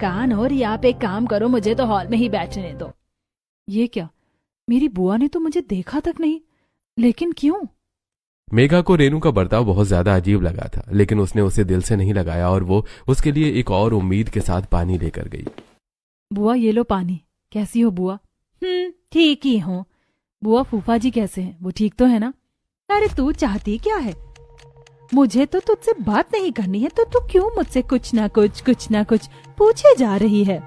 कान और आप एक काम करो, मुझे तो हॉल में ही बैठने दो। ये क्या, मेरी बुआ ने तो मुझे देखा तक नहीं, लेकिन क्यों? मेघा को रेनू का बर्ताव बहुत ज्यादा अजीब लगा था, लेकिन उसने उसे दिल से नहीं लगाया और वो उसके लिए एक और उम्मीद के साथ पानी लेकर गई। बुआ ये लो पानी। कैसी हो बुआ? ठीक ही हूँ। बुआ फूफा जी कैसे हैं? वो ठीक तो है ना? अरे तू चाहती क्या है? मुझे तो तुझसे बात नहीं करनी है, तो तू क्यों मुझसे कुछ ना कुछ पूछे जा रही है?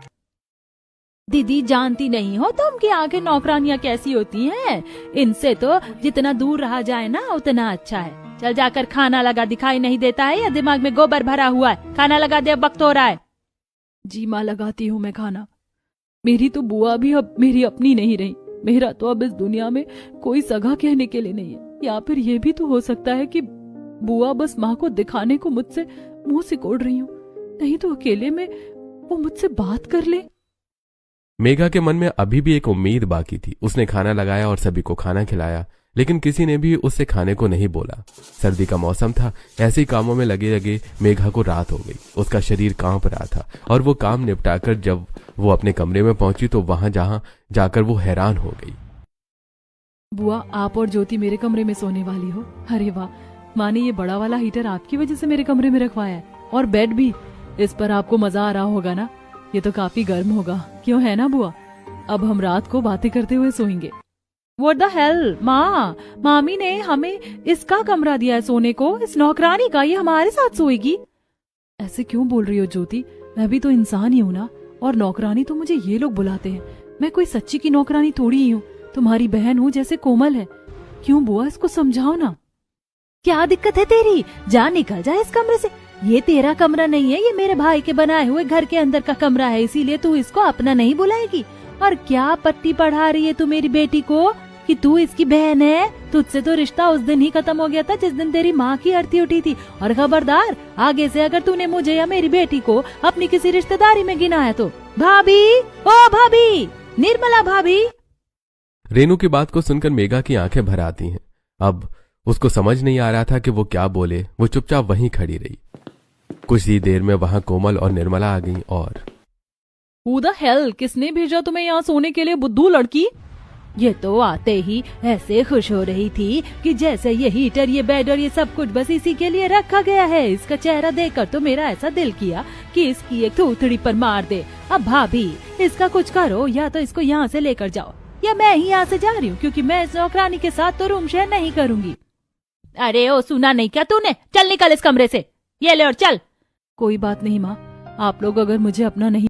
दीदी जानती नहीं हो तुम कि आगे नौकरानियां कैसी होती हैं? इनसे तो जितना दूर रहा जाए ना उतना अच्छा है। चल जाकर खाना लगा, दिखाई नहीं देता है या दिमाग में गोबर भरा हुआ है? खाना लगा दे, वक्त हो रहा है। जी माँ, लगाती हूँ मैं खाना। मेरी तो बुआ भी अब मेरी अपनी नहीं रही। मेरा तो अब इस दुनिया में कोई सगा कहने के लिए नहीं है। या फिर ये भी तो हो सकता है कि बुआ बस माँ को दिखाने को मुझसे मुंह सिकोड़ रही हूँ, नहीं तो अकेले में वो मुझसे बात कर ले। मेघा के मन में अभी भी एक उम्मीद बाकी थी। उसने खाना लगाया और सभी को खाना खिलाया, लेकिन किसी ने भी उससे खाने को नहीं बोला। सर्दी का मौसम था। ऐसे ही कामों में लगे लगे मेघा को रात हो गई। उसका शरीर कांप रहा था और वो काम निपटाकर जब वो अपने कमरे में पहुंची तो वहां जाकर वो हैरान हो गई। बुआ, आप और ज्योति मेरे कमरे में सोने वाली हो? अरे वाह, माँ ने ये बड़ा वाला हीटर आपकी वजह से मेरे कमरे में रखवाया है, और बेड भी। इस पर आपको मजा आ रहा होगा ना? ये तो काफी गर्म होगा, क्यों है ना बुआ? अब हम रात को बातें करते हुए सोएंगे। What the hell? माँ, मामी ने हमें इसका कमरा दिया है सोने को, इस नौकरानी का। ये हमारे साथ सोएगी? ऐसे क्यों बोल रही हो ज्योति? मैं भी तो इंसान ही हूँ ना, और नौकरानी तो मुझे ये लोग बुलाते हैं। मैं कोई सच्ची की नौकरानी थोड़ी ही हूँ, तुम्हारी बहन हूँ जैसे कोमल है। क्यों बुआ, इसको समझाओ ना। क्या दिक्कत है तेरी? जा, निकल जा इस कमरे से। ये तेरा कमरा नहीं है, ये मेरे भाई के बनाए हुए घर के अंदर का कमरा है, इसीलिए तू इसको अपना नहीं बुलाएगी। और क्या पट्टी पढ़ा रही है तू मेरी बेटी को कि तू इसकी बहन है? तुझसे तो रिश्ता उस दिन ही खत्म हो गया था जिस दिन तेरी माँ की अर्थी उठी थी। और खबरदार, आगे से अगर तूने मुझे या मेरी बेटी को अपनी किसी रिश्तेदारी में गिना है तो। भाभी, ओ भाभी, निर्मला भाभी। रेनू की बात को सुनकर मेघा की आंखें भर आती हैं। अब उसको समझ नहीं आ रहा था कि वो क्या बोले। वो चुपचाप वहीं खड़ी रही। कुछ ही देर में वहां कोमल और निर्मला आ गईं और Who the hell? किसने भेजा तुम्हें यहाँ सोने के लिए, बुद्धू लड़की? ये तो आते ही ऐसे खुश हो रही थी कि जैसे ये हीटर, ये बेड और ये सब कुछ बस इसी के लिए रखा गया है। इसका चेहरा देखकर तो मेरा ऐसा दिल किया कि इसकी एक थूथड़ी पर मार दे। अब भाभी, इसका कुछ करो, या तो इसको यहाँ से लेकर जाओ, या मैं ही यहाँ से जा रही हूँ, क्योंकि मैं इस नौकरानी के साथ तो रूम शेयर नहीं करूंगी। अरे ओ, सुना नहीं क्या तूने? चल निकल इस कमरे से, ये ले और चल। कोई बात नहीं माँ, आप लोग अगर मुझे अपना नहीं